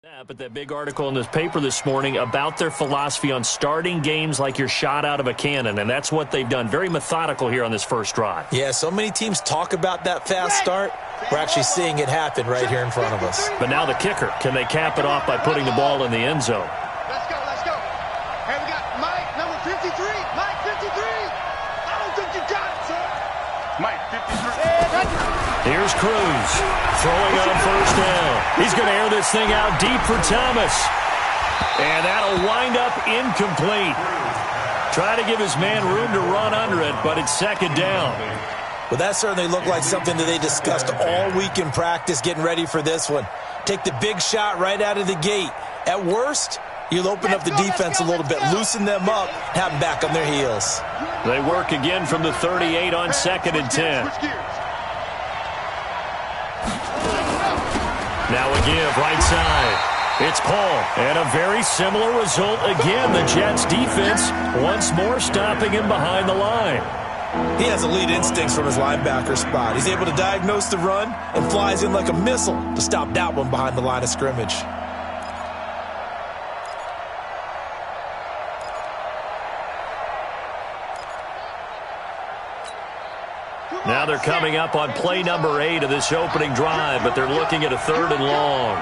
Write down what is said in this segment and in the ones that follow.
Yeah, but that big article in this paper this morning about their philosophy on starting games like you're shot out of a cannon, and that's what they've done. Very methodical here on this first drive. Yeah, so many teams talk about that fast start. We're actually seeing it happen right here in front of us. But now the kicker, can they cap it off by putting the ball in the end zone? Let's go, let's go. Hey, we got Mike, number 53. Mike, 53. I don't think you got it, sir. Mike, 53. Here's Cruz throwing on first down. He's going to air this thing out deep for Thomas. And that'll wind up incomplete. Try to give his man room to run under it, but it's second down. Well, that certainly looked like something that they discussed all week in practice, getting ready for this one. Take the big shot right out of the gate. At worst, you'll open up the defense a little bit, loosen them up, have them back on their heels. They work again from the 38 on second and 10. Now a give, right side. It's Paul, and a very similar result again. The Jets defense once more stopping him behind the line. He has elite instincts from his linebacker spot. He's able to diagnose the run and flies in like a missile to stop that one behind the line of scrimmage. Now they're coming up on play number 8 of this opening drive, but they're looking at a 3rd and long.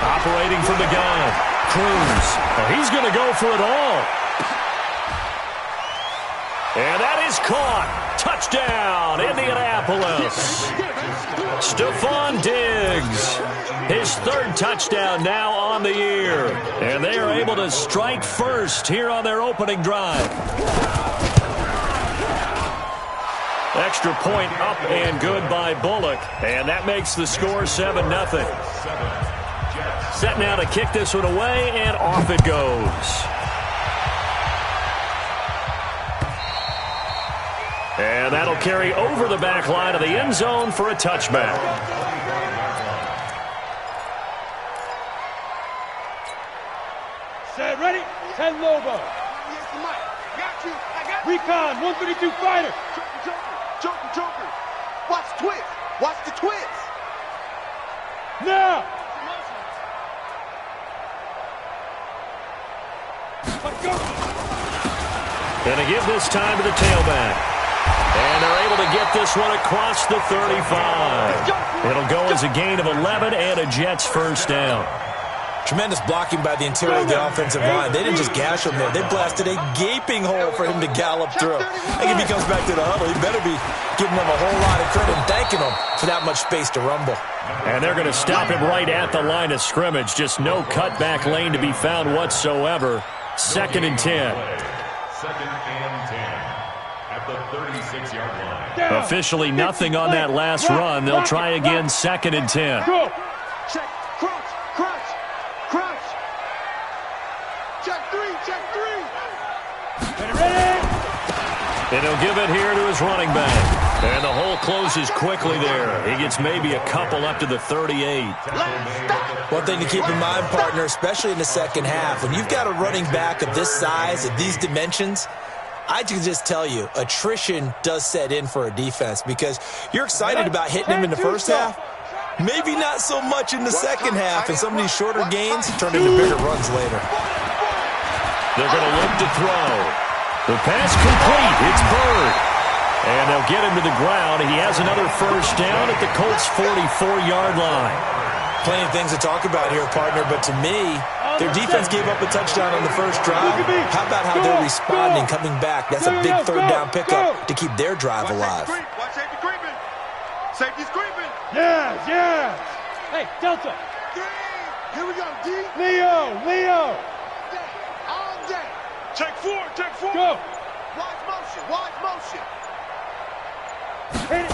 Operating from the gun, Cruz. Oh, he's going to go for it all. And that is caught. Touchdown, Indianapolis. Stephon Diggs. His 3rd touchdown now on the year. And they are able to strike first here on their opening drive. Extra point up and good by Bullock. And that makes the score 7-0. Set now to kick this one away, and off it goes. And that'll carry over the back line of the end zone for a touchback. Set, ready? 10 Lobo. Recon, 132 fighter. Joker. Watch the twist. Watch the twist. Now. Let's go. Gonna give this time to the tailback. And they're able to get this one across the 35. It'll go as a gain of 11 and a Jets first down. Tremendous blocking by the interior of the offensive line. They didn't just gash him there. They blasted a gaping hole for him to gallop through. I think if he comes back to the huddle, he better be giving them a whole lot of credit and thanking them for that much space to rumble. And they're going to stop him right at the line of scrimmage. Just no cutback lane to be found whatsoever. 2nd and 10. 2nd and 10 at the 36-yard line. Officially nothing on that last run. They'll try again 2nd and 10. Go. Check, crunch. Check 3. Ready? And he'll give it here to his running back. And the hole closes quickly there. He gets maybe a couple up to the 38. One thing to keep in mind, partner, especially in the second half, when you've got a running back of this size, of these dimensions, I can just tell you, attrition does set in for a defense because you're excited about hitting him in the first half. Maybe not so much in the second half, and some of these shorter gains turn into bigger runs later. They're going to look to throw. The pass complete. It's Bird. And they'll get him to the ground. He has another first down at the Colts' 44-yard line. Plenty of things to talk about here, partner, but to me, their defense gave up a touchdown on the first drive. How about how they're responding, coming back? That's a big 3rd down pickup to keep their drive alive. Watch safety creeping. Safety's creeping. Yes. Hey, Delta. 3. Here we go, D. Leo. All day. Check 4. Go. Watch motion. Hit it.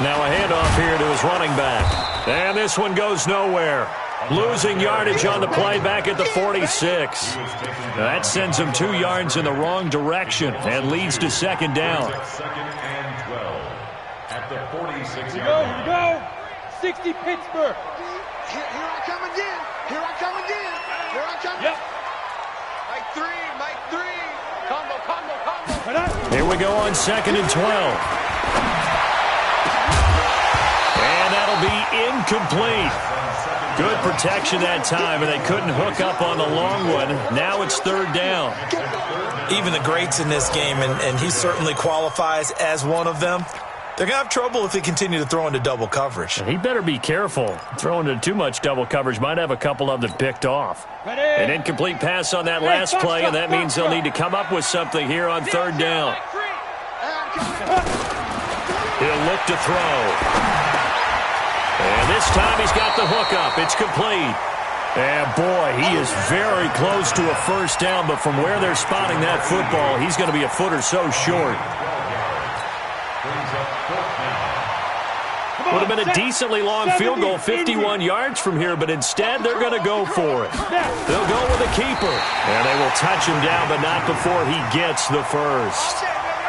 Now a handoff here to his running back. And this one goes nowhere. Losing yardage on the play back at the 46. That sends him 2 yards in the wrong direction and leads to 2nd down. 2nd and 12 at the 46-yard Here line. we go. 60 Pittsburgh. Here I come again. Yep. Mike 3. Combo. Here we go on 2nd and 12. incomplete. Good protection that time, and they couldn't hook up on the long one. Now it's third down. Even the greats in this game, and he certainly qualifies as one of them, they're going to have trouble if they continue to throw into double coverage. He better be careful. Throwing into too much double coverage might have a couple of them picked off. An incomplete pass on that last play, and that means they'll need to come up with something here on third down. He'll look to throw. And this time he's got the hook up. It's complete. And, boy, he is very close to a first down, but from where they're spotting that football, he's going to be a foot or so short. Would have been a decently long field goal, 51 yards from here, but instead they're going to go for it. They'll go with a keeper, and they will touch him down, but not before he gets the first.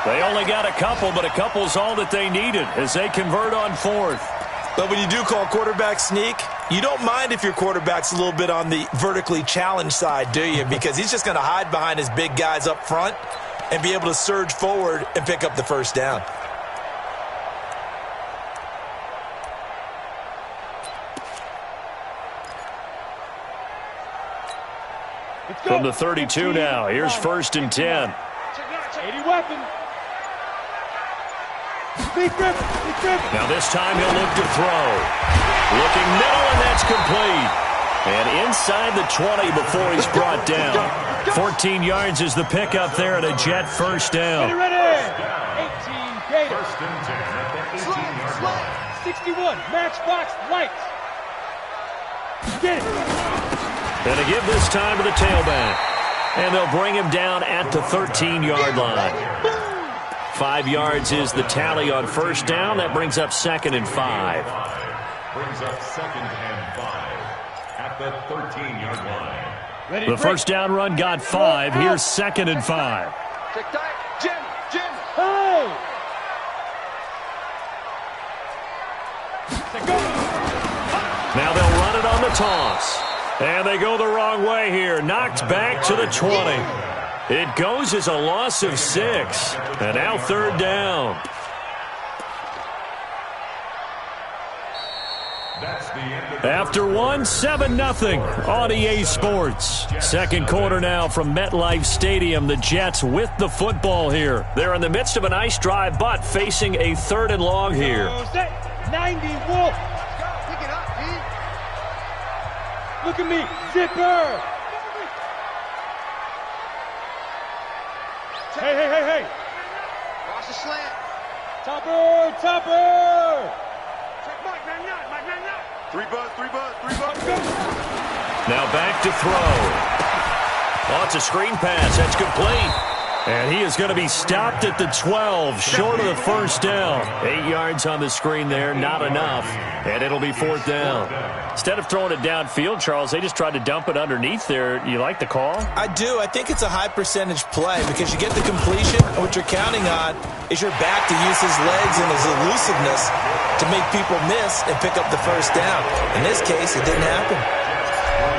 They only got a couple, but a couple's all that they needed as they convert on fourth. But when you do call quarterback sneak, you don't mind if your quarterback's a little bit on the vertically challenged side, do you? Because he's just going to hide behind his big guys up front and be able to surge forward and pick up the first down. From the 32 now, here's first and 10. 80 weapon. Now this time he'll look to throw. Looking middle, and that's complete. And inside the 20 before he's brought down. 14 yards is the pickup there at a Jet first down. Get ready. 18 Gator. 61 Matchbox Lights. Get it. And a give this time to the tailback. And they'll bring him down at the 13-yard line. 5 yards is the tally on first down. That brings up second and 5. Brings up second and 5 at the 13-yard line. The first down run got 5. Here's second and 5. Take tight. Jim. Hey! Now they'll run it on the toss. And they go the wrong way here. Knocked back to the 20. It goes as a loss of 6. And now third down. After one, 7-0 on EA Sports. Second quarter now from MetLife Stadium. The Jets with the football here. They're in the midst of a nice drive, but facing a third and long here. 90 Wolf. Look at me, zipper! Hey! Watch the slant. Topper! Check Mike, man, 3 buzz. Now back to throw. Oh, it's a screen pass. That's complete. And he is going to be stopped at the 12, short of the first down. 8 yards on the screen there, not enough. And it'll be fourth down. Instead of throwing it downfield, Charles, they just tried to dump it underneath there. You like the call? I do. I think it's a high percentage play because you get the completion, and what you're counting on is your back to use his legs and his elusiveness to make people miss and pick up the first down. In this case, it didn't happen.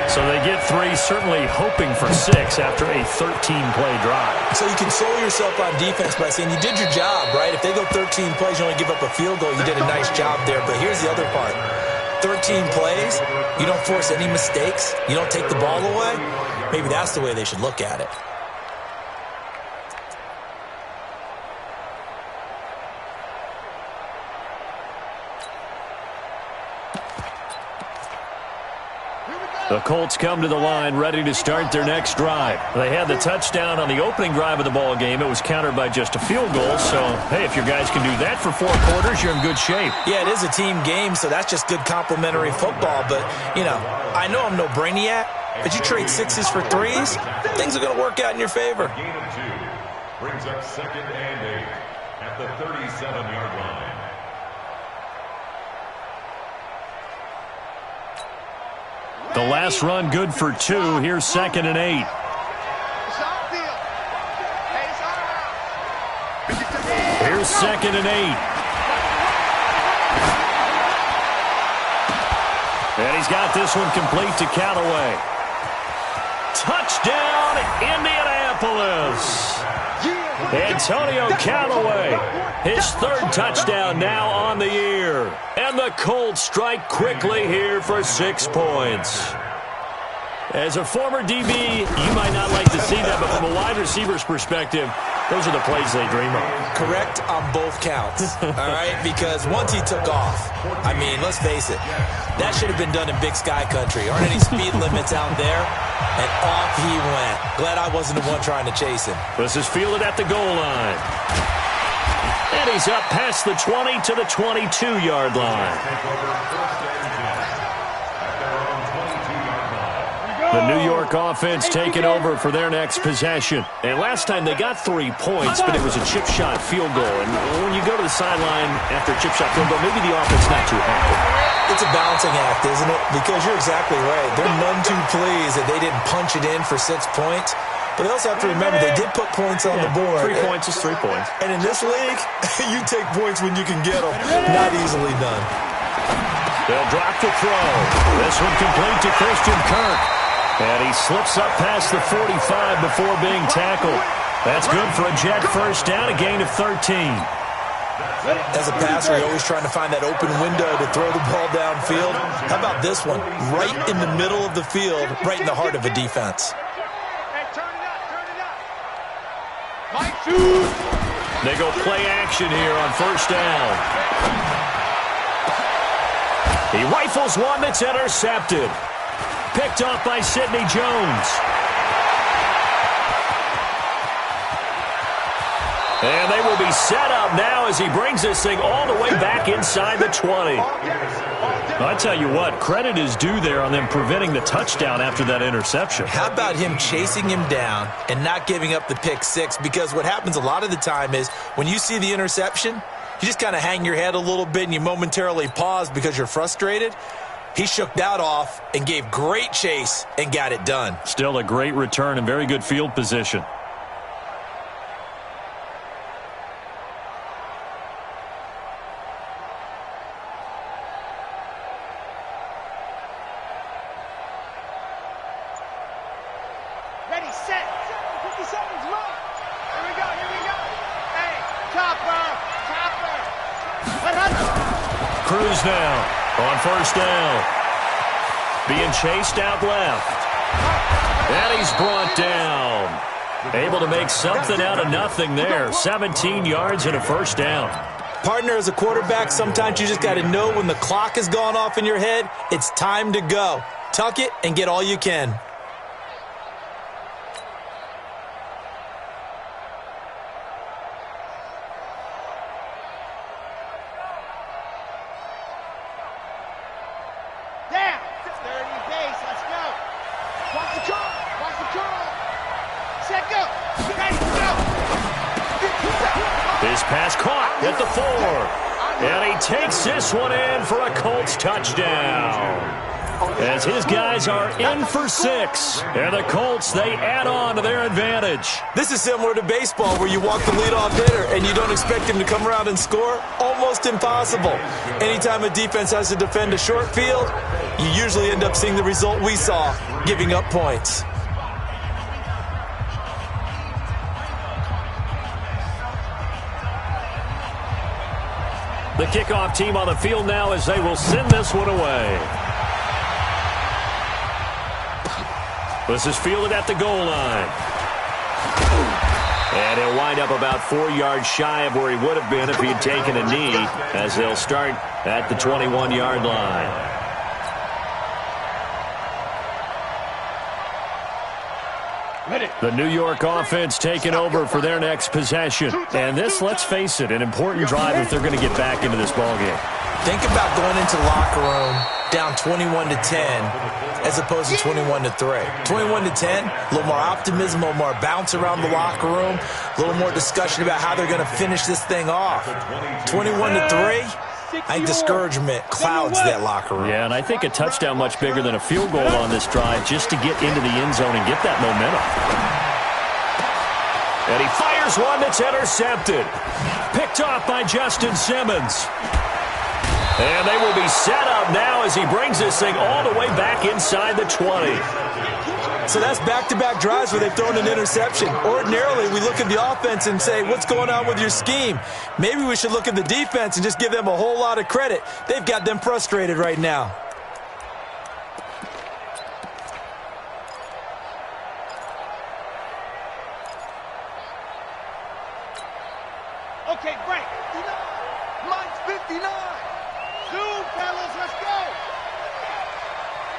So they get 3, certainly hoping for 6 after a 13-play drive. So you console yourself on defense by saying you did your job, right? If they go 13 plays, you only give up a field goal, you did a nice job there. But here's the other part. 13 plays, you don't force any mistakes, you don't take the ball away. Maybe that's the way they should look at it. The Colts come to the line ready to start their next drive. They had the touchdown on the opening drive of the ball game. It was countered by just a field goal. So, hey, if your guys can do that for 4 quarters, you're in good shape. Yeah, it is a team game, so that's just good complimentary football. But, you know, I know I'm no brainiac, but you trade 6s for 3s, things are going to work out in your favor. Gain of 2 brings up second and 8 at the 37-yard line. The last run good for 2. Here's second and 8. Here's second and 8. And he's got this one complete to Callaway. Touchdown, Indianapolis. Antonio Callaway, his 3rd touchdown now on the year. And And the Colts strike quickly here for 6 points. As a former DB, you might not like to see that, but from a wide receiver's perspective, those are the plays they dream of. Correct on both counts, all right? Because once he took off, I mean, let's face it, that should have been done in Big Sky country. Aren't any speed limits out there? And off he went. Glad I wasn't the one trying to chase him. This is fielded at the goal line. And he's up past the 20 to the 22-yard line. The New York offense taking over for their next possession. And last time they got 3 points, but it was a chip shot field goal. And when you go to the sideline after a chip shot field goal, maybe the offense not too happy. It's a balancing act, isn't it? Because you're exactly right. They're none too pleased that they didn't punch it in for 6 points. But they also have to remember they did put points on the board. 3 points is 3 points. And in this league, you take points when you can get them. Not easily done. They'll drop the throw. This one complete to Christian Kirk. And he slips up past the 45 before being tackled. That's good for a Jet first down, a gain of 13. As a passer, you're always trying to find that open window to throw the ball downfield. How about this one? Right in the middle of the field, right in the heart of a defense. They go play action here on first down. He rifles one that's intercepted. Picked off by Sidney Jones. And they will be set up now as he brings this thing all the way back inside the 20. I tell you what, credit is due there on them preventing the touchdown after that interception. How about him chasing him down and not giving up the pick six? Because what happens a lot of the time is when you see the interception, you just kind of hang your head a little bit and you momentarily pause because you're frustrated. He shook that off and gave great chase and got it done. Still a great return and very good field position. Ready, set. 50 seconds, run. Here we go, here we go. Hey, chopper. Cruz now on first down. Being chased out left. And he's brought down. Able to make something out of nothing there. 17 yards and a first down. Partner, as a quarterback, sometimes you just got to know when the clock has gone off in your head, it's time to go. Tuck it and get all you can. His pass caught at the 4. And he takes this one in for a Colts touchdown. As his guys are in for 6. And the Colts, they add on to their advantage. This is similar to baseball where you walk the leadoff hitter and you don't expect him to come around and score. Almost impossible. Anytime a defense has to defend a short field, you usually end up seeing the result we saw, giving up points. The kickoff team on the field now as they will send this one away. This is fielded at the goal line. And he'll wind up about 4 yards shy of where he would have been if he had taken a knee, as they'll start at the 21-yard line. The New York offense taking over for their next possession. And this, let's face it, an important drive if they're going to get back into this ballgame. Think about going into the locker room down 21-10 as opposed to 21-3. 21-10, a little more optimism, a little more bounce around the locker room, a little more discussion about how they're going to finish this thing off. 21-3, I think discouragement clouds that locker room. Yeah, and I think a touchdown much bigger than a field goal on this drive just to get into the end zone and get that momentum. And he fires one that's intercepted. Picked off by Justin Simmons. And they will be set up now as he brings this thing all the way back inside the 20. So that's back-to-back drives where they've thrown an interception. Ordinarily, we look at the offense and say, what's going on with your scheme? Maybe we should look at the defense and just give them a whole lot of credit. They've got them frustrated right now. Okay, break. Mike's 59. Zoom, fellas, let's go.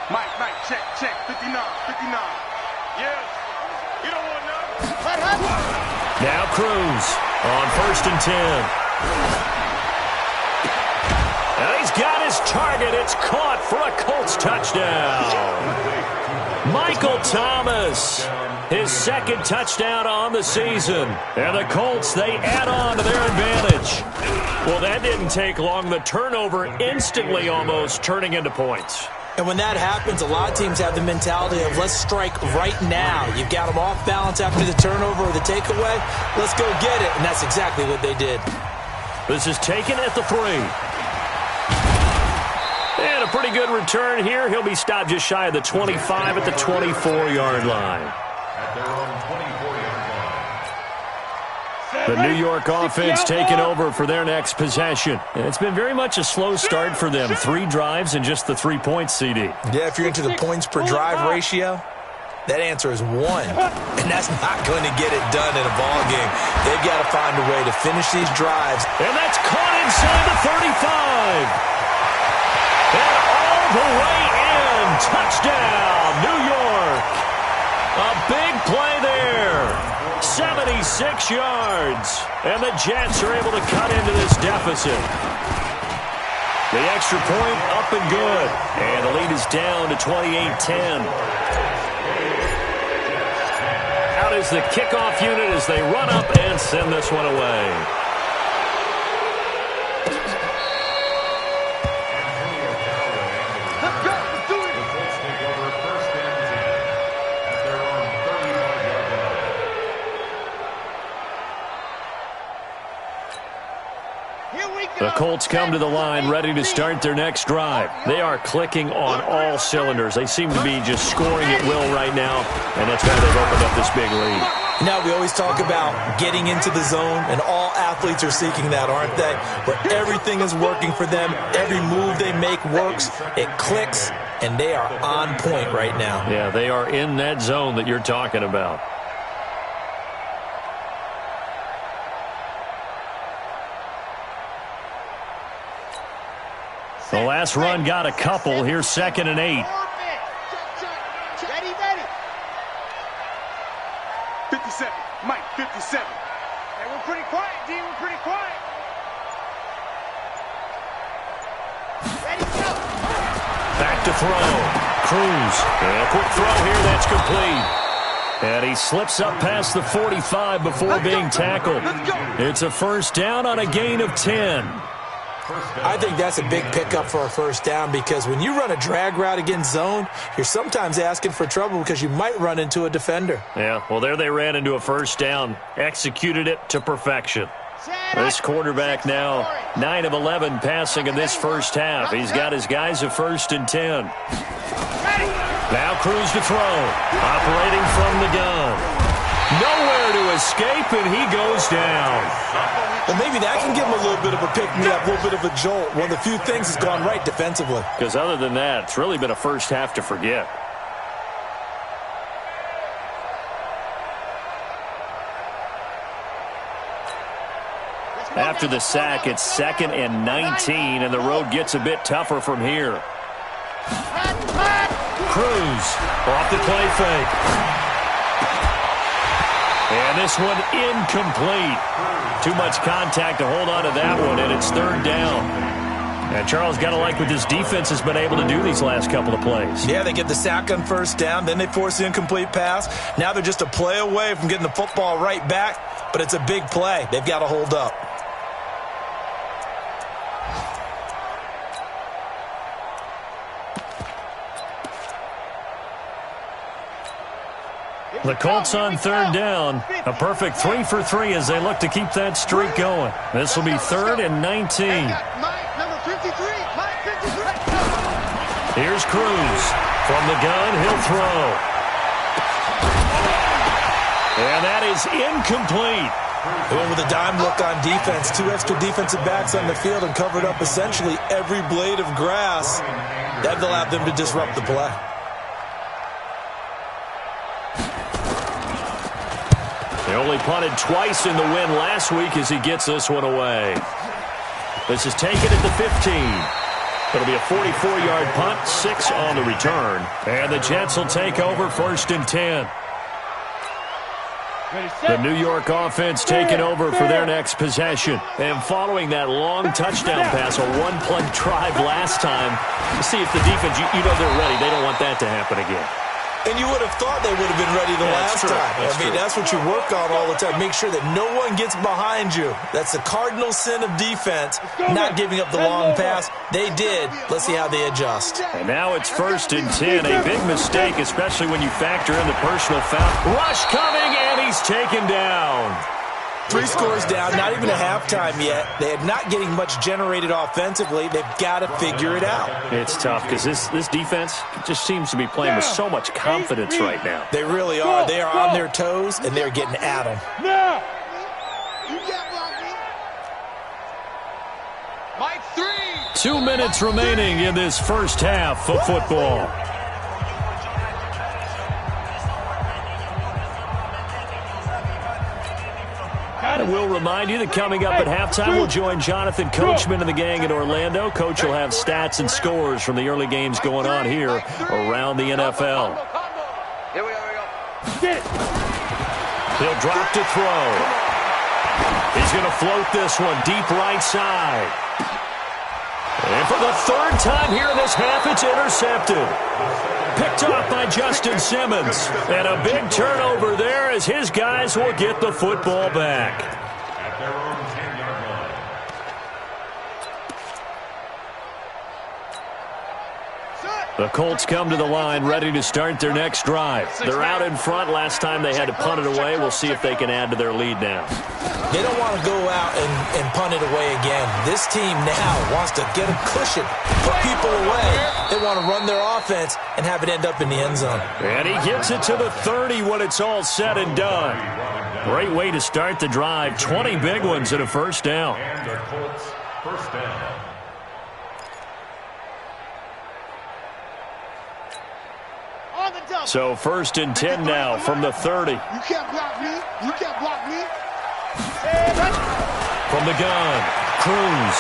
Mike, check. 59. Yes. You don't want none. Now Cruz on 1st and 10. And he's got his target. It's caught for a Colts touchdown. Michael Thomas, his 2nd touchdown on the season. And the Colts, they add on to their advantage. Well, that didn't take long. The turnover instantly almost turning into points. And when that happens, a lot of teams have the mentality of let's strike right now. You've got them off balance after the turnover or the takeaway. Let's go get it. And that's exactly what they did. This is taken at the 3. And a pretty good return here. He'll be stopped just shy of the 25 at the 24-yard line. At their own 24-yard line. The New York offense taking over for their next possession. And it's been very much a slow start for them. 3 drives and just the 3 points, CD. Yeah, if you're into the points per drive ratio, that answer is 1. And that's not going to get it done in a ball game. They've got to find a way to finish these drives. And that's caught inside the 35. And all the way in. Touchdown, New York. A big play there. 76 yards. And the Jets are able to cut into this deficit. The extra point up and good. And the lead is down to 28-10. Out is the kickoff unit as they run up and send this one away. The Colts come to the line ready to start their next drive. They are clicking on all cylinders. They seem to be just scoring at will right now, and that's why they've opened up this big lead. Now, we always talk about getting into the zone, and all athletes are seeking that, aren't they? Where everything is working for them, every move they make works, it clicks, and they are on point right now. Yeah, they are in that zone that you're talking about. The last run got a couple. Here's 2nd and 8. Ready. 57. Mike, 57. Hey, we're pretty quiet, D. We're pretty quiet. Ready, go. Back to throw. Cruz. And a quick throw here. That's complete. And he slips up past the 45 before being tackled. It's a 1st down on a gain of 10. I think that's a big pickup for a 1st down because when you run a drag route against zone, you're sometimes asking for trouble because you might run into a defender. Yeah, well, there they ran into a 1st down, executed it to perfection. This quarterback now 9 of 11 passing in this 1st half. He's got his guys a 1st and 10. Now Cruz to throw, operating from the gun. Nowhere to escape, and he goes down. Well, maybe that can give him a little bit of a pick-me-up, a little bit of a jolt. One of the few things has gone right defensively. Because other than that, it's really been a 1st half to forget. After the sack, it's 2nd and 19, and the road gets a bit tougher from here. Cruz off the play fake. And this one incomplete. Too much contact to hold on to that one, and it's 3rd down. And Charles, got to like what this defense has been able to do these last couple of plays. Yeah, they get the sack on 1st down, then they force the incomplete pass. Now they're just a play away from getting the football right back, but it's a big play. They've got to hold up. The Colts on 3rd down. A perfect 3 for 3 as they look to keep that streak going. This will be 3rd and 19. Here's Cruz. From the gun, he'll throw. And that is incomplete. Going with a dime look on defense. 2 extra defensive backs on the field and covered up essentially every blade of grass. That allowed them to disrupt the play. They only punted twice in the win last week as he gets this one away. This is taken at the 15. It'll be a 44-yard punt, 6 on the return. And the Jets will take over 1st and 10. The New York offense taking over for their next possession. And following that long touchdown pass, a one-play drive last time, see if the defense, you know they're ready. They don't want that to happen again. And you would have thought they would have been ready the last time. That's what you work on all the time. Make sure that no one gets behind you. That's the cardinal sin of defense, not giving up the long pass. They did. Let's see how they adjust. And now it's 1st and 10. A big mistake, especially when you factor in the personal foul. Rush coming, and he's taken down. 3 scores down, not even a halftime yet. They are not getting much generated offensively. They've got to figure it out. It's tough because this defense just seems to be playing with so much confidence right now. They really are. They are on their toes, and they're getting at them. Now, you can't block me. Mike 3. 2 minutes remaining in this first half of football. And we'll remind you that coming up at halftime, we'll join Jonathan Coachman and the gang in Orlando. Coach will have stats and scores from the early games going on here around the NFL. Here we go. He'll drop to throw. He's going to float this one deep right side. And for the 3rd time here in this half, it's intercepted. Picked off by Justin Simmons. And a big turnover there as his guys will get the football back. At their own 10-yard line. The Colts come to the line ready to start their next drive. They're out in front. Last time they had to punt it away. We'll see if they can add to their lead now. They don't want to go out and punt it away again. This team now wants to get a cushion, put people away. They want to run their offense and have it end up in the end zone. And he gets it to the 30 when it's all said and done. Great way to start the drive. 20 big ones and a first down. And the Colts first down. So 1st and 10 now from the 30. You can't block me. You can't block me. From the gun, Cruz.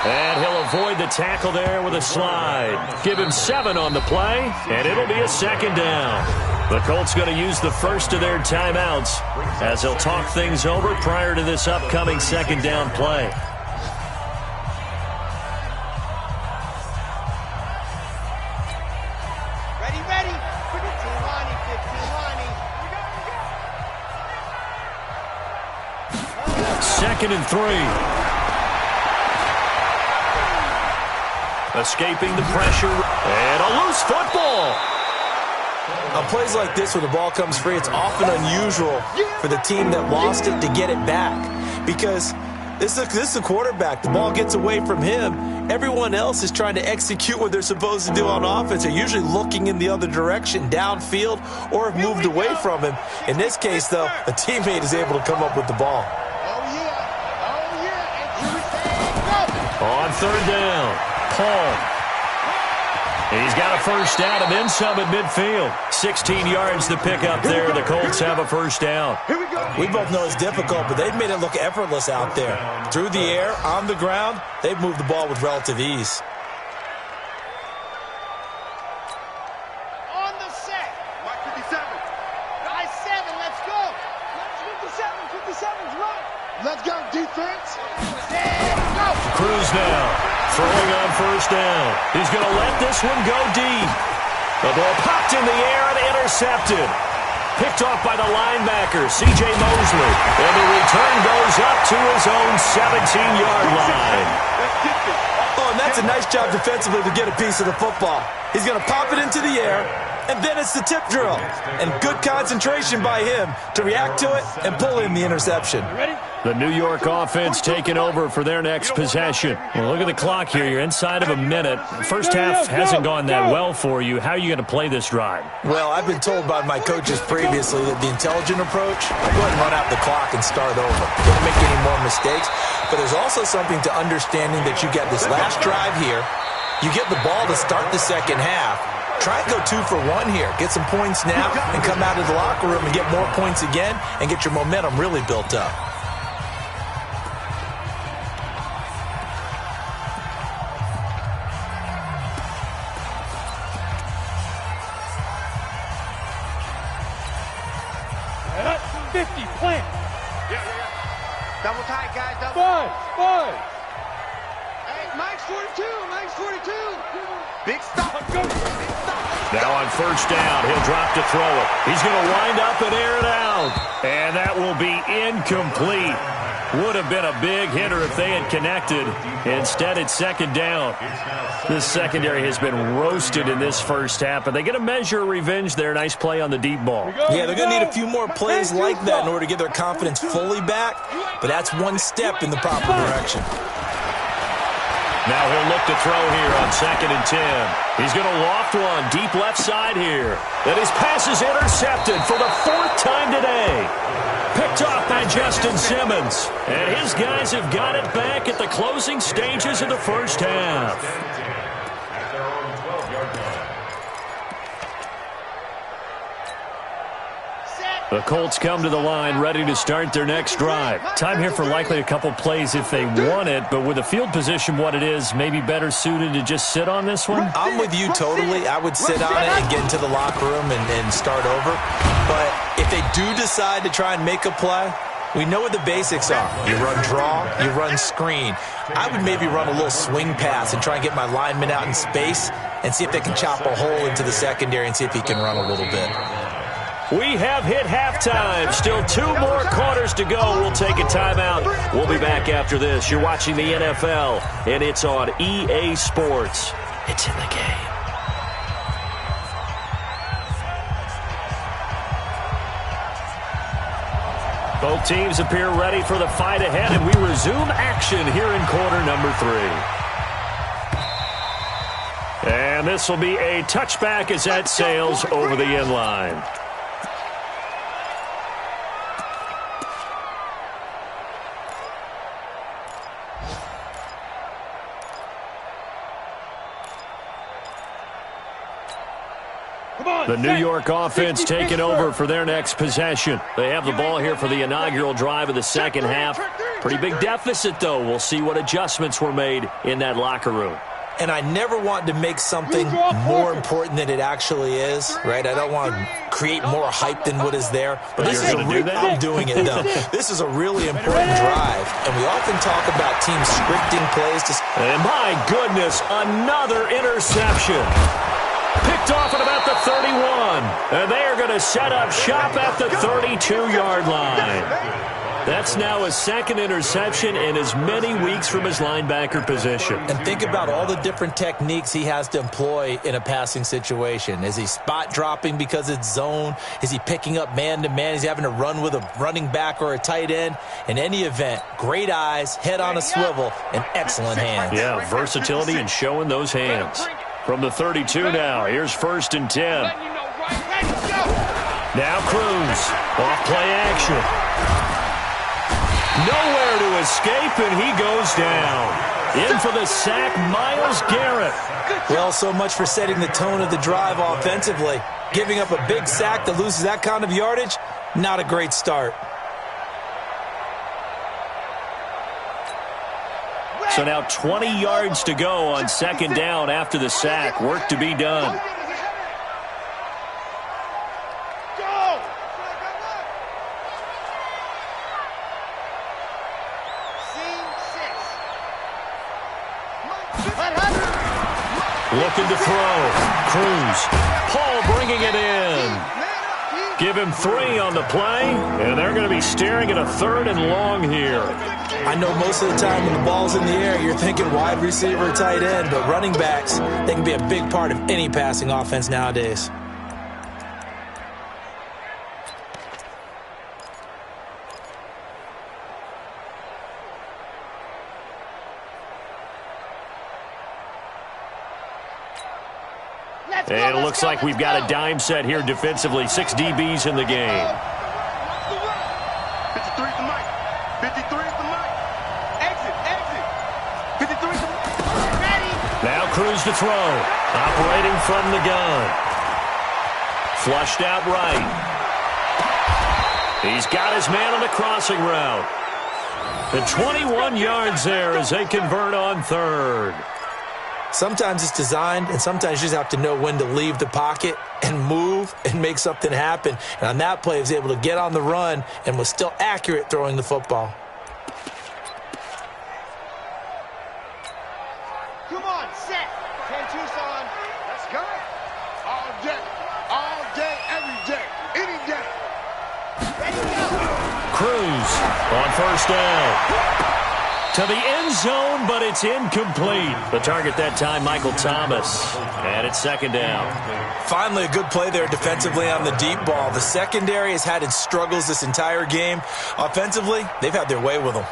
And he'll avoid the tackle there with a slide. Give him 7 on the play, and it'll be a 2nd down. The Colts going to use the first of their timeouts as they'll talk things over prior to this upcoming 2nd down play. Ready. 2nd and 3. Escaping the pressure. And a loose football. On plays like this, when the ball comes free, it's often unusual for the team that lost it to get it back. Because this is the quarterback. The ball gets away from him. Everyone else is trying to execute what they're supposed to do on offense. They're usually looking in the other direction, downfield, or have moved away from him. In this case, though, a teammate is able to come up with the ball. On 3rd down, Paul. He's got a first down and then some at midfield. 16 yards to pick up there. The Colts have a first down. We both know it's difficult, but they've made it look effortless out there. Through the air, on the ground, they've moved the ball with relative ease. On the set. Mark 57. Nice 7. Let's go. 57's right. Let's go, defense. Go. Cruz now. Throwing on first down. He's going to let this one go deep. The ball popped in the air and intercepted. Picked off by the linebacker, C.J. Mosley. And the return goes up to his own 17-yard line. Oh, and that's a nice job defensively to get a piece of the football. He's going to pop it into the air, And then it's the tip drill. And good concentration by him to react to it and pull in the interception. The New York offense taking over for their next possession. Well, look at the clock here. You're inside of a minute. First half hasn't gone that well for you. How are you going to play this drive? Well, I've been told by my coaches previously that the intelligent approach, go ahead and run out the clock and start over. Don't make any more mistakes. But there's also something to understanding that you get this last drive here. You get the ball to start the second half. Try and go 2 for 1 here. Get some points now and come out of the locker room and get more points again and get your momentum really built up. That's 50, plant. Double tight, guys. Double. Five. Hey, Mike's 42. Mike's 42. Big stop. Now on first down, he'll drop to throw it. He's going to wind up and air it out. And that will be incomplete. Would have been a big hitter if they had connected. Instead, it's second down. This secondary has been roasted in this first half, but they get a measure of revenge there. Nice play on the deep ball. Yeah, they're going to need a few more plays like that in order to get their confidence fully back, but that's one step in the proper direction. Now he'll look to throw here on 2nd and 10. He's going to loft one deep left side here. And his pass is intercepted for the 4th time today. Picked off by Justin Simmons. And his guys have got it back at the closing stages of the first half. The Colts come to the line ready to start their next drive. Time here for likely a couple plays if they want it, but with the field position what it is, maybe better suited to just sit on this one? I'm with you totally. I would sit on it and get into the locker room and start over. But if they do decide to try and make a play, we know what the basics are. You run draw, you run screen. I would maybe run a little swing pass and try and get my lineman out in space and see if they can chop a hole into the secondary and see if he can run a little bit. We have hit halftime. Still 2 more quarters to go. We'll take a timeout. We'll be back after this. You're watching the NFL, and it's on EA Sports. It's in the game. Both teams appear ready for the fight ahead, and we resume action here in quarter number 3. And this will be a touchback as that sails over the end line. The New York offense taking over for their next possession. They have the ball here for the inaugural drive of the second half. Pretty big deficit, though. We'll see what adjustments were made in that locker room. And I never want to make something more important than it actually is, right? I don't want to create more hype than what is there. But this is I'm doing it, though. This is a really important drive. And we often talk about teams scripting plays. And my goodness, another interception. Picked off at about the 31. And they are going to set up shop at the 32-yard line. That's now his 2nd interception in as many weeks from his linebacker position. And think about all the different techniques he has to employ in a passing situation. Is he spot dropping because it's zone? Is he picking up man-to-man? Is he having to run with a running back or a tight end? In any event, great eyes, head on a swivel, and excellent hands. Yeah, versatility and showing those hands. From the 32 now, here's 1st and 10. Now Cruz, off play action. Nowhere to escape, and he goes down. In for the sack, Myles Garrett. Well, so much for setting the tone of the drive offensively. Giving up a big sack that loses that kind of yardage, not a great start. So now 20 yards to go on 2nd down after the sack. Work to be done. Looking to throw. Cruz. Paul bringing it in. Give him 3 on the play, and they're going to be staring at a 3rd and long here. I know most of the time when the ball's in the air, you're thinking wide receiver, tight end, but running backs, they can be a big part of any passing offense nowadays. And it looks like we've got a dime set here defensively. 6 DBs in the game. 53 to Mike. 53 to Mike. Exit. 53 to Mike. Ready. Now Cruz to throw. Operating from the gun. Flushed out right. He's got his man on the crossing route. The 21 yards there as they convert on third. Sometimes it's designed, and sometimes you just have to know when to leave the pocket and move and make something happen. And on that play, he was able to get on the run and was still accurate throwing the football. Come on, set. 10 Tucson. Let's go. All day, every day, any day. Ready to go. Cruz on first down. To the end zone, but it's incomplete. The target that time, Michael Thomas. And it's second down. Finally, a good play there defensively on the deep ball. The secondary has had its struggles this entire game. Offensively, they've had their way with them.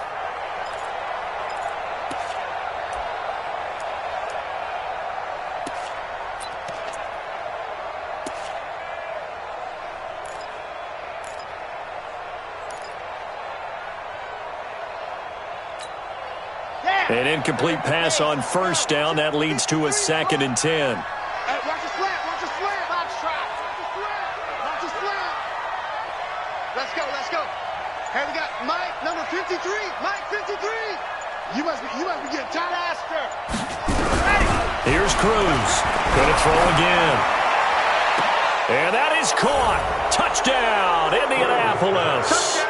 An incomplete pass on first down. That leads to a 2nd and 10. Hey, watch the slant. Box trap. Watch the slant. Let's go. Hey, we got Mike, number 53. Mike, 53. You must be getting tired after. Here's Cruz. Gonna throw again. And that is caught. Touchdown, Indianapolis.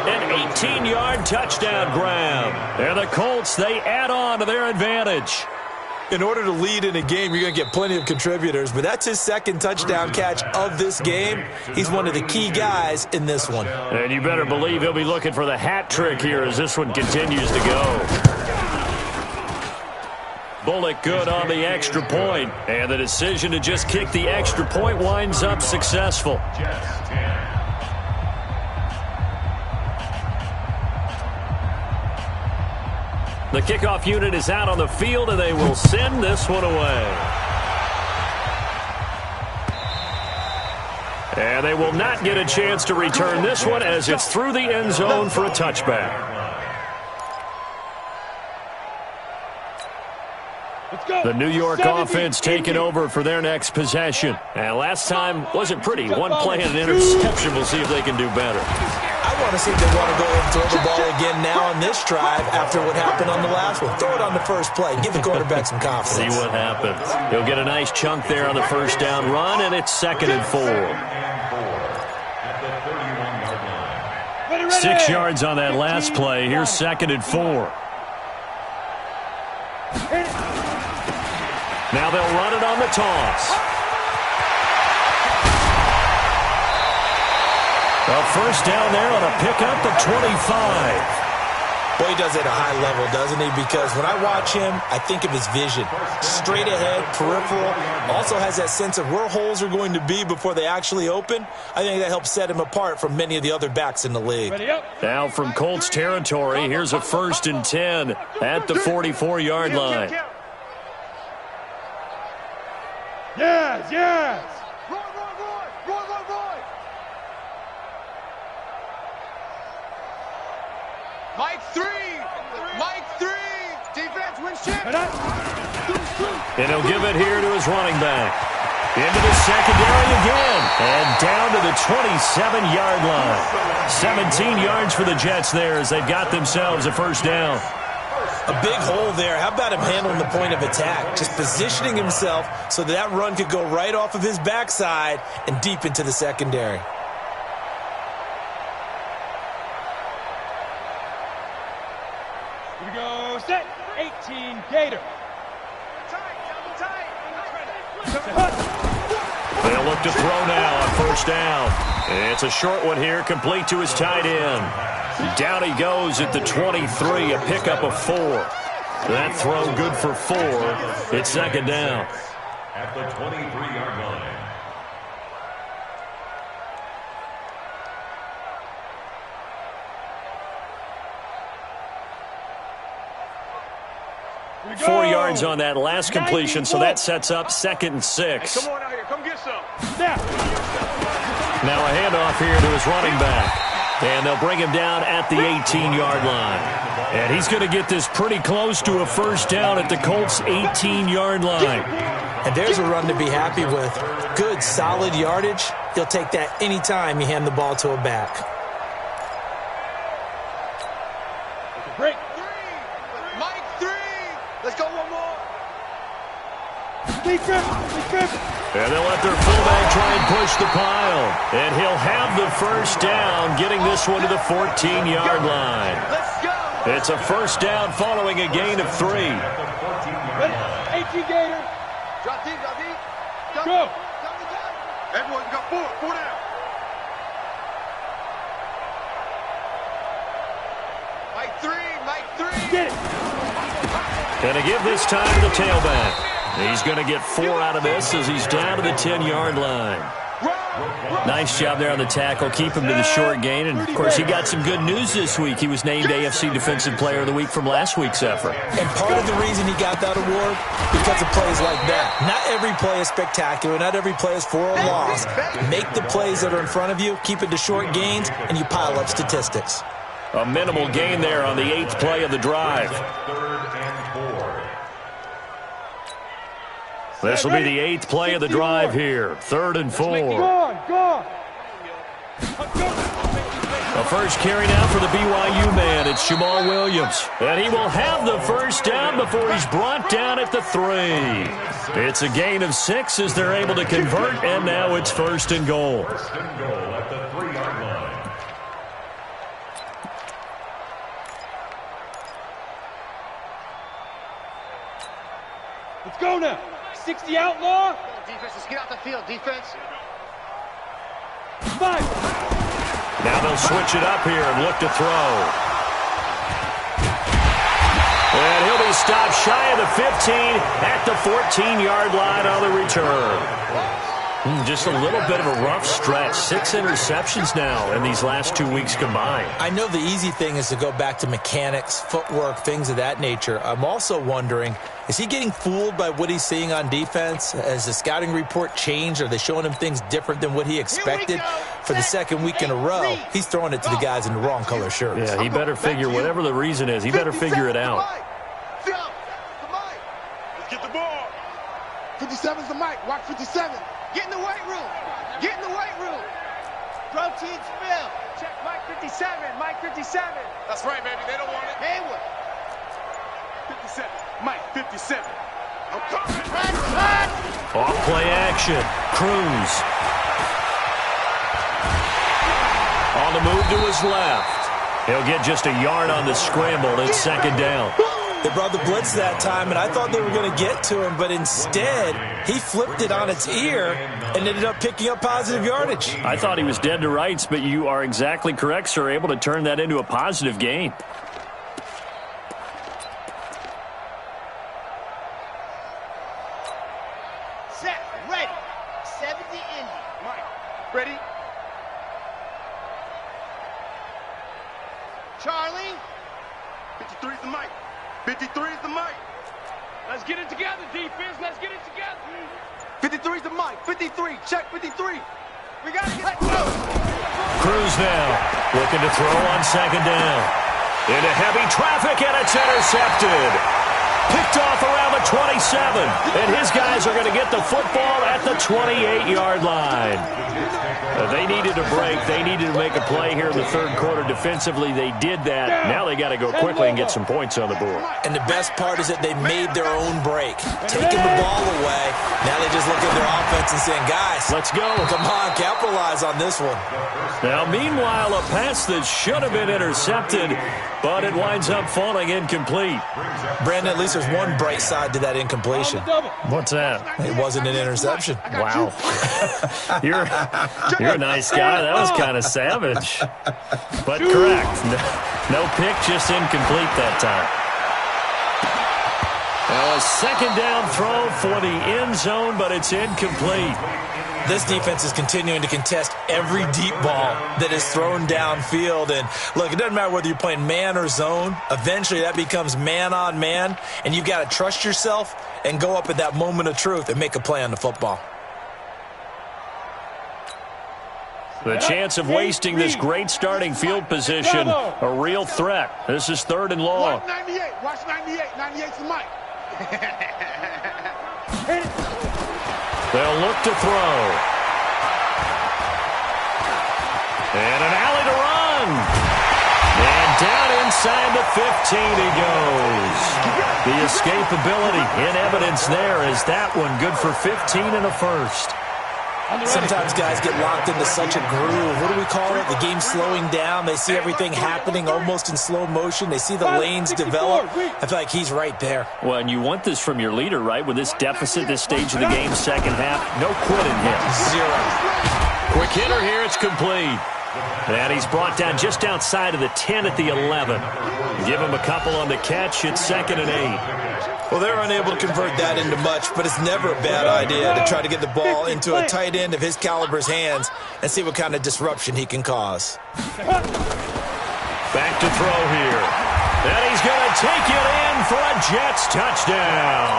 An 18-yard touchdown grab. And the Colts, they add on to their advantage. In order to lead in a game, you're going to get plenty of contributors, but that's his 2nd touchdown catch of this game. He's one of the key guys in this one. And you better believe he'll be looking for the hat trick here as this one continues to go. Bullock good on the extra point, and the decision to just kick the extra point winds up successful. The kickoff unit is out on the field, and they will send this one away. And they will not get a chance to return this one as it's through the end zone for a touchback. The New York offense taking over for their next possession. And last time wasn't pretty. One play and an interception. We'll see if they can do better. I want to see if they want to go ahead and throw the ball again now on this drive after what happened on the last one. Throw it on the first play. Give the quarterback some confidence. See what happens. He'll get a nice chunk there on the first down run, and it's 2nd and 4. 6 yards on that last play. Here's 2nd and 4. Now they'll run it on the toss. A first down there on a pickup at 25. Boy, he does it at a high level, doesn't he? Because when I watch him, I think of his vision. Straight ahead, peripheral. Also has that sense of where holes are going to be before they actually open. I think that helps set him apart from many of the other backs in the league. Now from Colts territory, here's a 1st and 10 at the 44-yard line. Yes. Roy. Mike 3. Defense wins chip. And he'll give it here to his running back. Into the secondary again. And down to the 27-yard line. 17 yards for the Jets there as they've got themselves a first down. A big hole there. How about him handling the point of attack? Just positioning himself so that run could go right off of his backside and deep into the secondary. Here we go. Set. 18 Gator. They'll look to throw now on first down. It's a short one here, complete to his tight end. Down he goes at the 23, a pickup of 4. That throw good for 4. It's 2nd down. At the 23-yard line. 4 yards on that last completion, so that sets up 2nd and 6. Come on out here. Come get some. Now a handoff here to his running back. And they'll bring him down at the 18-yard line. And he's going to get this pretty close to a first down at the Colts' 18-yard line. And there's a run to be happy with. Good, solid yardage. He'll take that anytime you hand the ball to a back. Break. Mike, 3. Let's go one more. And they'll let their fullback try and push the pile. And he'll have the first down, getting this one to the 14-yard line. Let's go. It's a first down following a gain of 3. Ready? 18 Gator. Drop deep, drop deep. Go. Everyone, you got 4 down. Mike 3. Get it. Going to give this time to the tailback. He's going to get 4 out of this as he's down to the 10-yard line. Nice job there on the tackle. Keep him to the short gain. And, of course, he got some good news this week. He was named AFC Defensive Player of the Week from last week's effort. And part of the reason he got that award, because of plays like that. Not every play is spectacular. Not every play is for a loss. Make the plays that are in front of you, keep it to short gains, and you pile up statistics. A minimal gain there on the 8th play of the drive. This will be the 8th play of the drive here. 3rd and 4. Go. The first carry now for the BYU man. It's Jamal Williams. And he will have the first down before he's brought down at the 3. It's a gain of 6 as they're able to convert, and now it's 1st and goal. First and goal at the 3-yard line. Let's go now. 60 outlaw. Defense, let's get out the field. Defense. 5. Now they'll switch it up here and look to throw. And he'll be stopped shy of the 15 at the 14-yard line on the return. Just a little bit of a rough stretch. 6 interceptions now in these last 2 weeks combined. I know the easy thing is to go back to mechanics, footwork, things of that nature. I'm also wondering, is he getting fooled by what he's seeing on defense? Has the scouting report changed? Are they showing him things different than what he expected? For the second week in a row, he's throwing it to the guys in the wrong color shirts. Yeah, he better figure, whatever the reason is, he better figure it out. Let's get the ball. 57's the mic. Watch 57. Get in the weight room. Get in the weight room. Protein spill. Check Mike 57. Mike 57. That's right, baby. They don't want it. Haywood. 57. Mike 57. I'm coming. Off play action. Cruz. On the move to his left. He'll get just a yard on the scramble. It's 2nd down. They brought the blitz that time, and I thought they were going to get to him, but instead, he flipped it on its ear and ended up picking up positive yardage. I thought he was dead to rights, but you are exactly correct, sir. Able to turn that into a positive gain. Set. Ready. 70 Indy. Mike. Ready. Charlie. 53's the mic. 53's the mic. Let's get it together, defense. Let's get it together. 53's the mic. 53. Check 53. We got to get go. Cruz now looking to throw on 2nd down. Into heavy traffic, and it's intercepted. Picked off around the 27. And his guys are going to get the football at the 28-yard line. They needed a break. They needed to make a play here in the 3rd quarter. Defensively, they did that. Now they got to go quickly and get some points on the board. And the best part is that they made their own break. Taking the ball away. Now they just look at their offense and saying, guys, let's go. Come on, capitalize on this one. Now, meanwhile, a pass that should have been intercepted, but it winds up falling incomplete. Brandon, at least there's one bright side to that incompletion. What's that? It wasn't an interception. Wow. You're a nice guy. That was kind of savage. But correct. No pick, just incomplete that time. A 2nd down throw for the end zone, but it's incomplete. This defense is continuing to contest every deep ball that is thrown downfield. And look, it doesn't matter whether you're playing man or zone. Eventually that becomes man on man, and you've got to trust yourself and go up at that moment of truth and make a play on the football. The chance of wasting this great starting field position, a real threat. This is 3rd and long. Watch 98. Watch 98. 98's the mic. They'll look to throw. And an alley to run. And down inside the 15 he goes. The escapability in evidence there is that one good for 15 and a first. Sometimes guys get locked into such a groove. What do we call it? The game slowing down. They see everything happening almost in slow motion. They see the lanes develop. I feel like he's right there. Well, and you want this from your leader, right? With this deficit, this stage of the game, second half, no quitting him. 0. Quick hitter here, it's complete. And he's brought down just outside of the 10 at the 11. Give him a couple on the catch. It's 2nd and 8. Well, they're unable to convert that into much, but it's never a bad idea to try to get the ball into a tight end of his caliber's hands and see what kind of disruption he can cause. Back to throw here. And he's going to take it in for a Jets touchdown.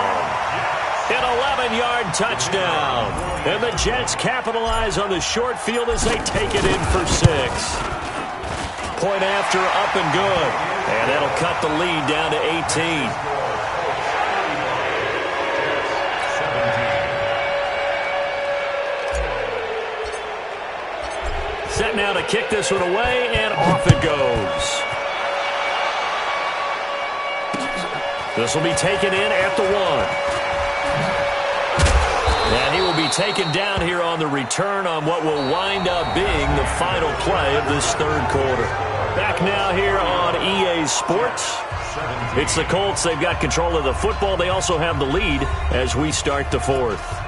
An 11-yard touchdown. And the Jets capitalize on the short field as they take it in for 6. Point after, up and good. And that'll cut the lead down to 18. Set now to kick this one away, and off it goes. This will be taken in at the 1. And he will be taken down here on the return on what will wind up being the final play of this 3rd quarter. Back now here on EA Sports. It's the Colts. They've got control of the football. They also have the lead as we start the 4th.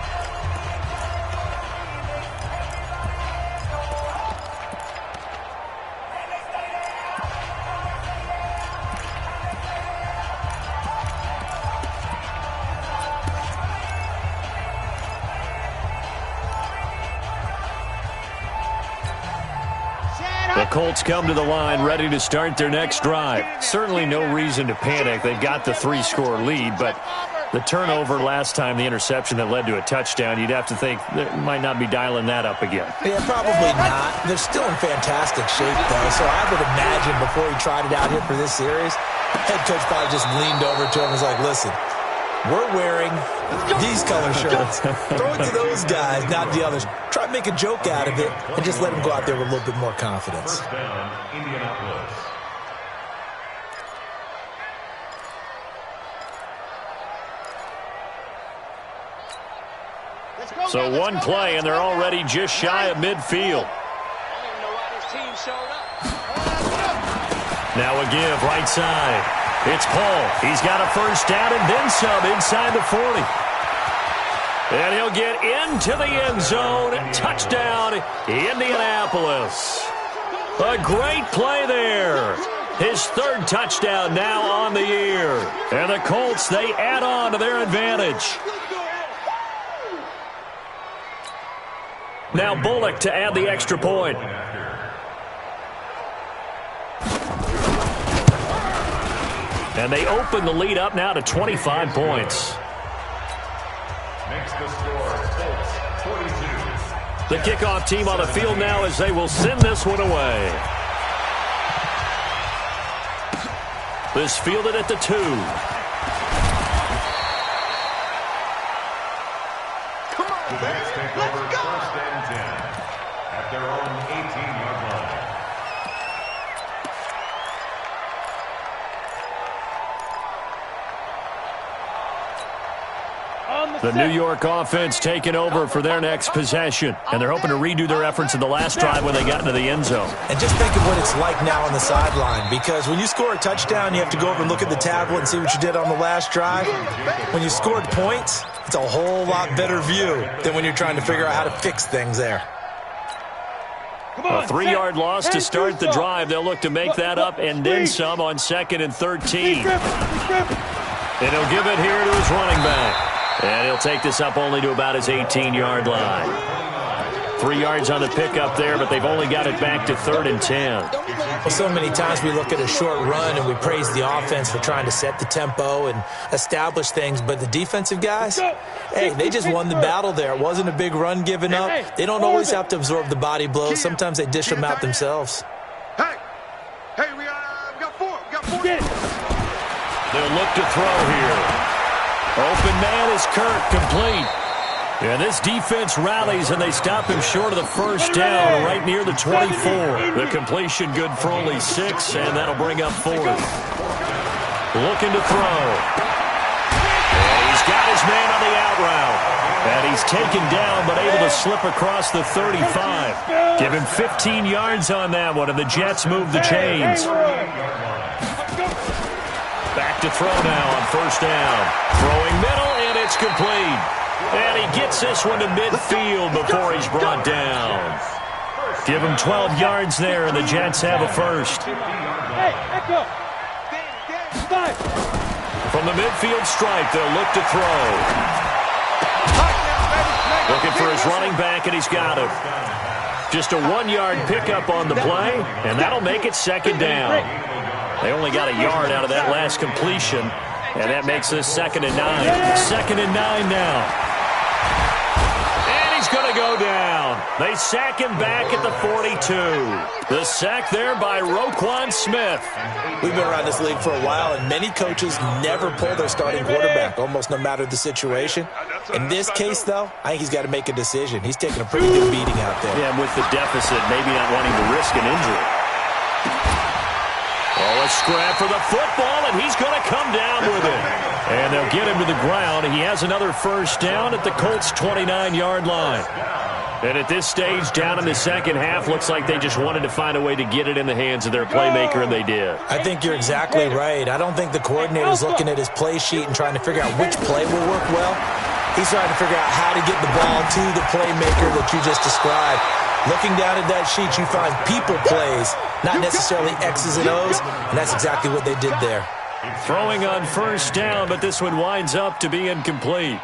The Colts come to the line ready to start their next drive. Certainly no reason to panic. They've got the 3-score lead, but the turnover last time, the interception that led to a touchdown, you'd have to think they might not be dialing that up again. Yeah, probably not. They're still in fantastic shape, though, so I would imagine before he tried it out here for this series, head coach probably just leaned over to him and was like, listen, we're wearing these color shirts. Throw it to those guys, not the others. Try to make a joke out of it and just let them go out there with a little bit more confidence. First down, Indianapolis. So one play, and they're already just shy of midfield. Now a give, right side. It's Paul. He's got a first down and then some inside the 40. And he'll get into the end zone. Touchdown, Indianapolis. A great play there. His 3rd touchdown now on the year. And the Colts, they add on to their advantage. Now Bullock to add the extra point. And they open the lead up now to 25 points. Makes the score, Colts 42. The kickoff team on the field now as they will send this one away. This fielded at the 2. Come on, The Jets take Let's over go. 1st and 10 at their own 18-yard line. The New York offense taking over for their next possession. And they're hoping to redo their efforts in the last drive when they got into the end zone. And just think of what it's like now on the sideline, because when you score a touchdown, you have to go over and look at the tablet and see what you did on the last drive. When you scored points, it's a whole lot better view than when you're trying to figure out how to fix things there. A 3-yard loss to start the drive. They'll look to make that up and then some on 2nd and 13. And he'll give it here to his running back. And he'll take this up only to about his 18-yard line. 3 yards on the pickup there, but they've only got it back to 3rd and 10. Well, so many times we look at a short run and we praise the offense for trying to set the tempo and establish things, but the defensive guys, hey, they just won the battle there. It wasn't a big run given up. They don't always have to absorb the body blows. Sometimes they dish them out themselves. Hey, we got 4. We got 4. They'll look to throw here. Open man is Kirk, complete. And this defense rallies, and they stop him short of the first down, right near the 24. The completion good for only 6, and that'll bring up 4th. Looking to throw. And he's got his man on the out route. And he's taken down, but able to slip across the 35. Give him 15 yards on that one, and the Jets move the chains. Back to throw now on 1st down. Throwing middle, and it's complete. And he gets this one to midfield before he's brought down. Give him 12 yards there, and the Jets have a 1st. From the midfield stripe, they'll look to throw. Looking for his running back, and he's got him. Just a 1-yard pickup on the play, and that'll make it 2nd down. They only got a yard out of that last completion, and that makes this 2nd and 9. 2nd and 9 now. He's going to go down. They sack him back at the 42. The sack there by Roquan Smith. We've been around this league for a while, and many coaches never pull their starting quarterback, almost no matter the situation. In this case, though, I think he's got to make a decision. He's taking a pretty good beating out there. Yeah, and with the deficit, maybe not wanting to risk an injury. Oh, a scrap for the football, and he's going to come down with it. And they'll get him to the ground. He has another 1st down at the Colts' 29-yard line. And at this stage, down in the second half, looks like they just wanted to find a way to get it in the hands of their playmaker, and they did. I think you're exactly right. I don't think the coordinator's looking at his play sheet and trying to figure out which play will work well. He's trying to figure out how to get the ball to the playmaker that you just described. Looking down at that sheet, you find people plays, not necessarily X's and O's, and that's exactly what they did there. Throwing on 1st down, but this one winds up to be incomplete.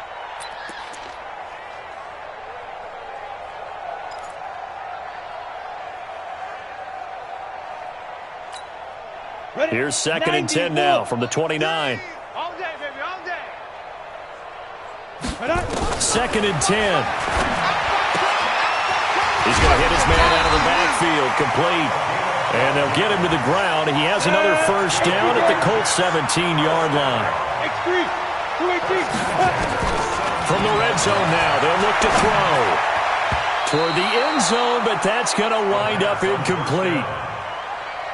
Here's 2nd and 10 now from the 29. All day, baby, all day. 2nd and 10. He's going to hit his man out of the backfield, complete. And they'll get him to the ground. He has another 1st down at the Colts' 17-yard line. X3, 218. From the red zone now, they'll look to throw. Toward the end zone, but that's going to wind up incomplete.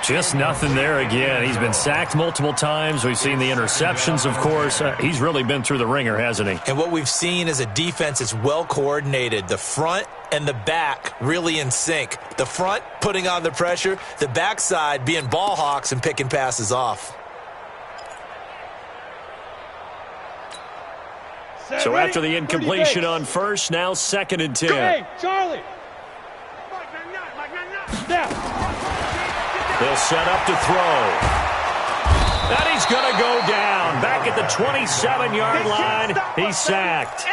Just nothing there again. He's been sacked multiple times. We've seen the interceptions, of course. He's really been through the ringer, hasn't he? And what we've seen is a defense that's well coordinated. The front and the back really in sync. The front putting on the pressure, the backside being ball hawks and picking passes off. So after the incompletion on 1st, now 2nd and 10. Hey, Charlie. Now. They'll set up to throw. And he's going to go down. Back at the 27-yard line, he's sacked.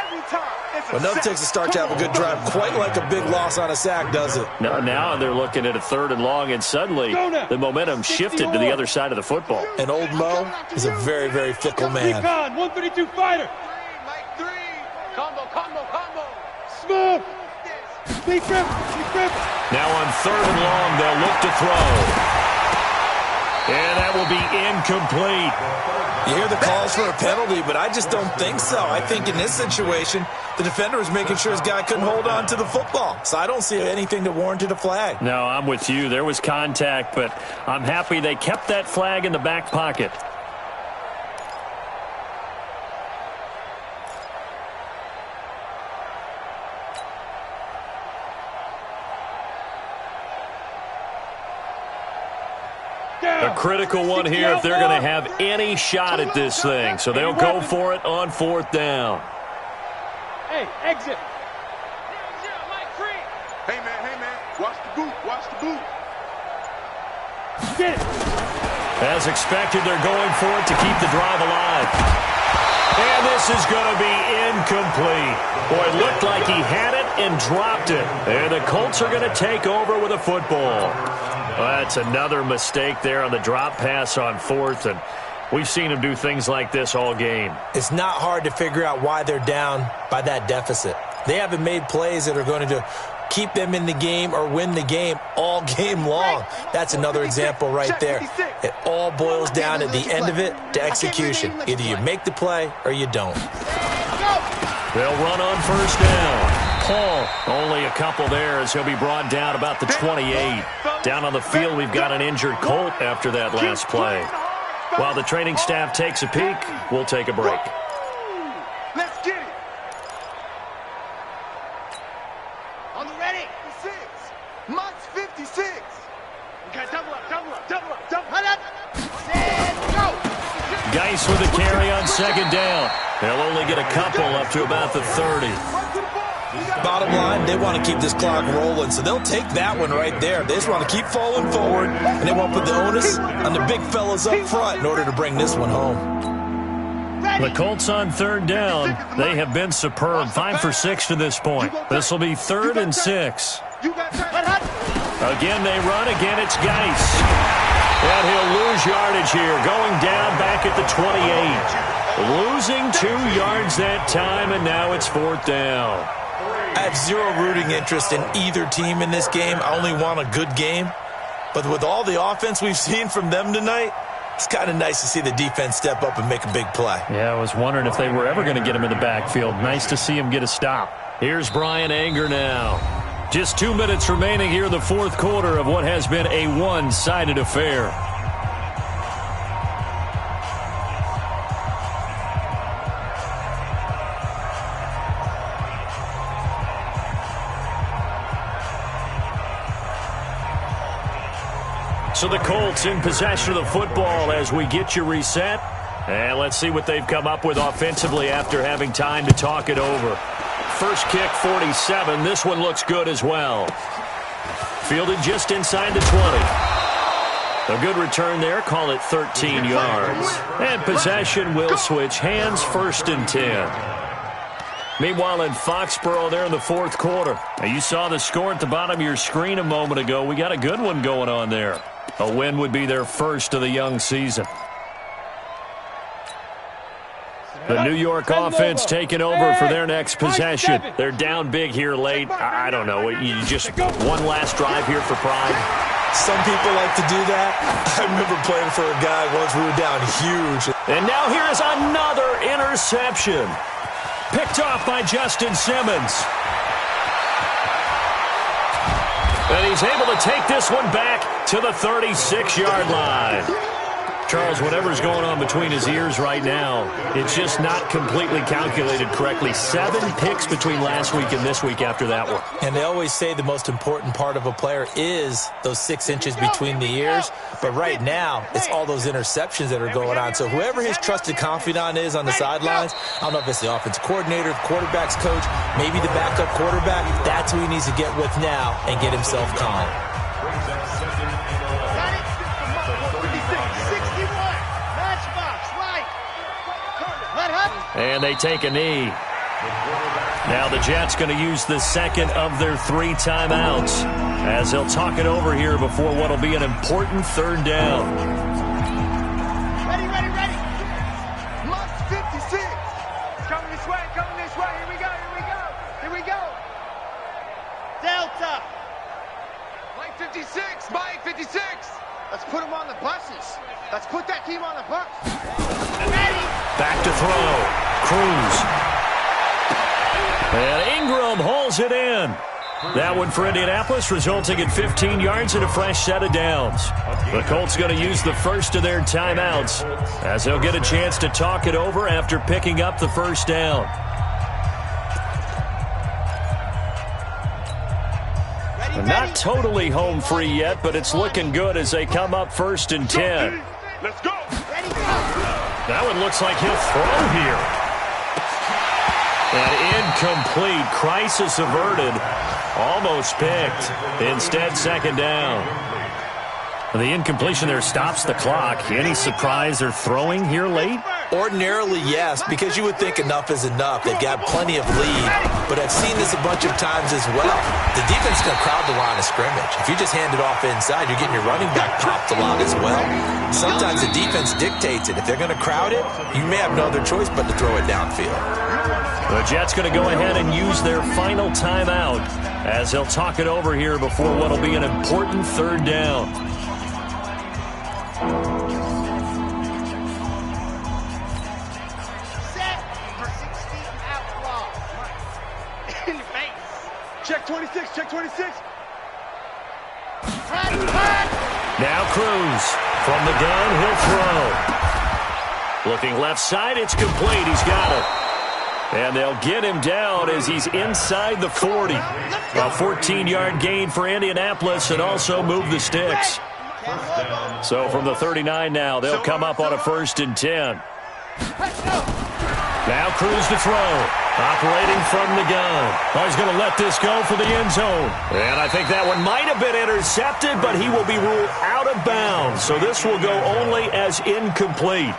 Well, nothing takes a start to have a good drive. Quite like a big loss on a sack, does it? Now they're looking at a 3rd and long, and suddenly the momentum shifted to the other side of the football. And old Mo is a very, very fickle man. 132 fighter. Combo. Smooth. Be triple. Now on 3rd and long, they'll look to throw. And that will be incomplete. You hear the calls for a penalty, but I just don't think so. I think in this situation, the defender was making sure his guy couldn't hold on to the football. So I don't see anything that warranted a flag. No, I'm with you. There was contact, but I'm happy they kept that flag in the back pocket. A critical one here if they're going to have any shot at this thing. So they'll go for it on 4th down. Hey, exit. Hey, man. Watch the boot. Get it. As expected, they're going for it to keep the drive alive. And this this is going to be incomplete. Boy, it looked like he had it and dropped it. And the Colts are going to take over with a football. Well, that's another mistake there on the drop pass on fourth, and we've seen him do things like this all game. It's not hard to figure out why they're down by that deficit. They haven't made plays that are going to keep them in the game or win the game all game long. That's another example right there. It all boils down at the end of it to execution. Either you make the play or you don't. They'll run on first down. Paul, only a couple there as he'll be brought down about the 28. Down on the field, we've got an injured Colt after that last play. While the training staff takes a peek, we'll take a break. Let's get it. On the ready. 56. Mike's 56. Okay, double up, double up, double up, double up. And go. Geis with a carry on second down. They'll only get a couple up to about the 30. Bottom line, they want to keep this clock rolling, so they'll take that one right there. They just want to keep falling forward, and they won't put the onus on the big fellas up front in order to bring this one home. The Colts on third down. They have been superb. 5 for 6 to this point. This will be 3rd and 6. Again, they run. Again, it's Geis. And he'll lose yardage here. Going down back at the 28. Losing 2 yards that time, and now it's 4th down. I have zero rooting interest in either team in this game. I only want a good game. But with all the offense we've seen from them tonight, it's kind of nice to see the defense step up and make a big play. Yeah, I was wondering if they were ever going to get him in the backfield. Nice to see him get a stop. Here's Brian Anger now. Just 2 minutes remaining here in the 4th quarter of what has been a one-sided affair. So the Colts in possession of the football as we get you reset. And let's see what they've come up with offensively after having time to talk it over. First kick, 47. This one looks good as well. Fielded just inside the 20. A good return there. Call it 13 yards. And possession will switch hands, 1st and 10. Meanwhile, in Foxborough there in the 4th quarter. Now, you saw the score at the bottom of your screen a moment ago. We got a good one going on there. A win would be their first of the young season. The New York offense taking over for their next possession. They're down big here late. I don't know. You just one last drive here for pride. Some people like to do that. I remember playing for a guy once we were down huge. And now here is another interception. Picked off by Justin Simmons. And he's able to take this one back to the 36-yard line. Charles, whatever's going on between his ears right now, it's just not completely calculated correctly. 7 picks between last week and this week after that one. And they always say the most important part of a player is those 6 inches between the ears. But right now, it's all those interceptions that are going on. So whoever his trusted confidant is on the sidelines, I don't know if it's the offensive coordinator, the quarterback's coach, maybe the backup quarterback, that's who he needs to get with now and get himself calm. And they take a knee. Now the Jets going to use the second of their 3 timeouts as they'll talk it over here before what will be an important 3rd down. Ready, ready, ready. Must 56. Coming this way, coming this way. Here we go, here we go. Here we go. Delta. Mike 56, Mike 56. Let's put them on the buses. Let's put that team on the bus. Ready. Back to throw. Cruz. And Ingram hauls it in. That one for Indianapolis, resulting in 15 yards and a fresh set of downs. The Colts going to use the first of their timeouts as they'll get a chance to talk it over after picking up the 1st down. Not totally home free yet, but it's looking good as they come up 1st and 10. Let's go. Ready, go. That one looks like he'll throw here. And incomplete. Crisis averted. Almost picked. Instead, 2nd down. The incompletion there stops the clock. Any surprise they're throwing here late? Ordinarily, yes, because you would think enough is enough. They've got plenty of lead, but I've seen this a bunch of times as well. The defense is going to crowd the line of scrimmage. If you just hand it off inside, you're getting your running back popped a lot as well. Sometimes the defense dictates it. If they're going to crowd it, you may have no other choice but to throw it downfield. The Jets going to go ahead and use their final timeout as they'll talk it over here before what will be an important third down. Check 26, check 26. Now Cruz from the gun, he'll throw. Looking left side, it's complete. He's got it. And they'll get him down as he's inside the 40. A 14-yard gain for Indianapolis and also move the sticks. So from the 39 now, they'll come up on a 1st and 10. Now Cruz to throw. Operating from the gun. Oh, he's going to let this go for the end zone. And I think that one might have been intercepted, but he will be ruled out of bounds. So this will go only as incomplete.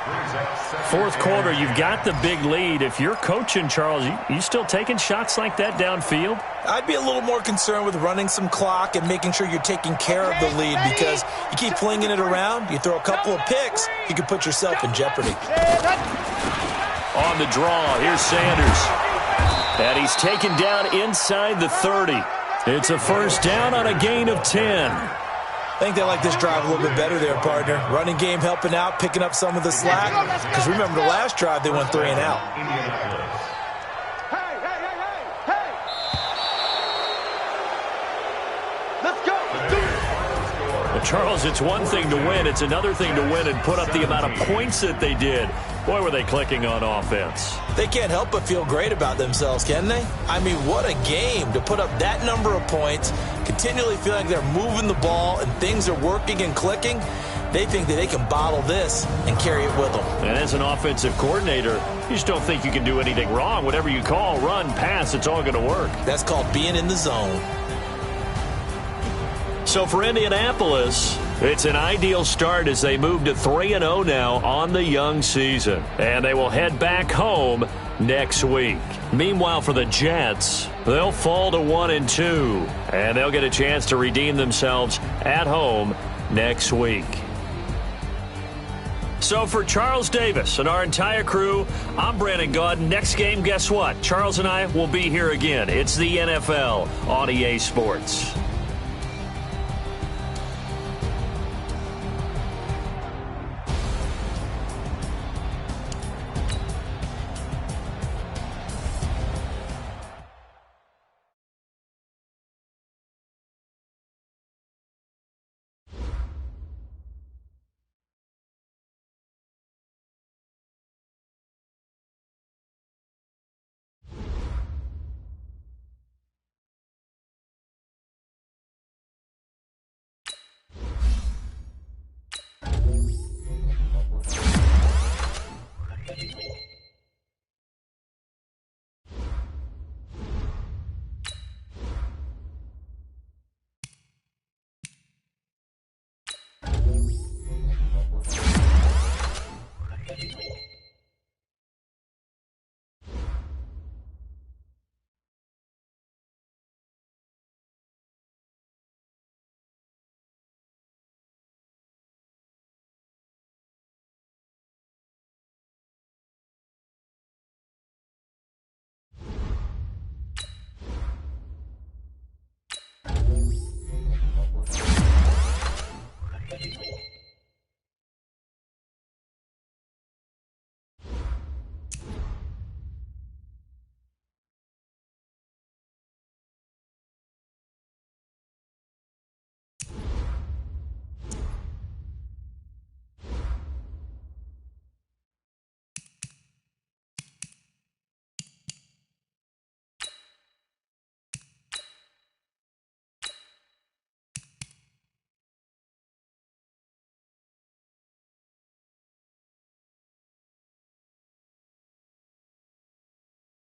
4th quarter, you've got the big lead. If you're coaching, Charles, you still taking shots like that downfield? I'd be a little more concerned with running some clock and making sure you're taking care of the lead, because you keep flinging it around, you throw a couple of picks, you can put yourself in jeopardy. On the draw, here's Sanders. And he's taken down inside the 30. It's a 1st down on a gain of 10. I think they like this drive a little bit better there, partner. Running game helping out, picking up some of the slack. Because remember, the last drive, they went 3 and out. Hey! Let's go! Let's do it! Well, Charles, it's one thing to win. It's another thing to win and put up the amount of points that they did. Boy, were they clicking on offense. They can't help but feel great about themselves, can they? I mean, what a game to put up that number of points, continually feel like they're moving the ball and things are working and clicking. They think that they can bottle this and carry it with them. And as an offensive coordinator, you just don't think you can do anything wrong. Whatever you call, run, pass, it's all going to work. That's called being in the zone. So for Indianapolis, it's an ideal start as they move to 3-0 now on the young season. And they will head back home next week. Meanwhile, for the Jets, they'll fall to 1-2. And they'll get a chance to redeem themselves at home next week. So for Charles Davis and our entire crew, I'm Brandon Gaudin. Next game, guess what? Charles and I will be here again. It's the NFL on EA Sports.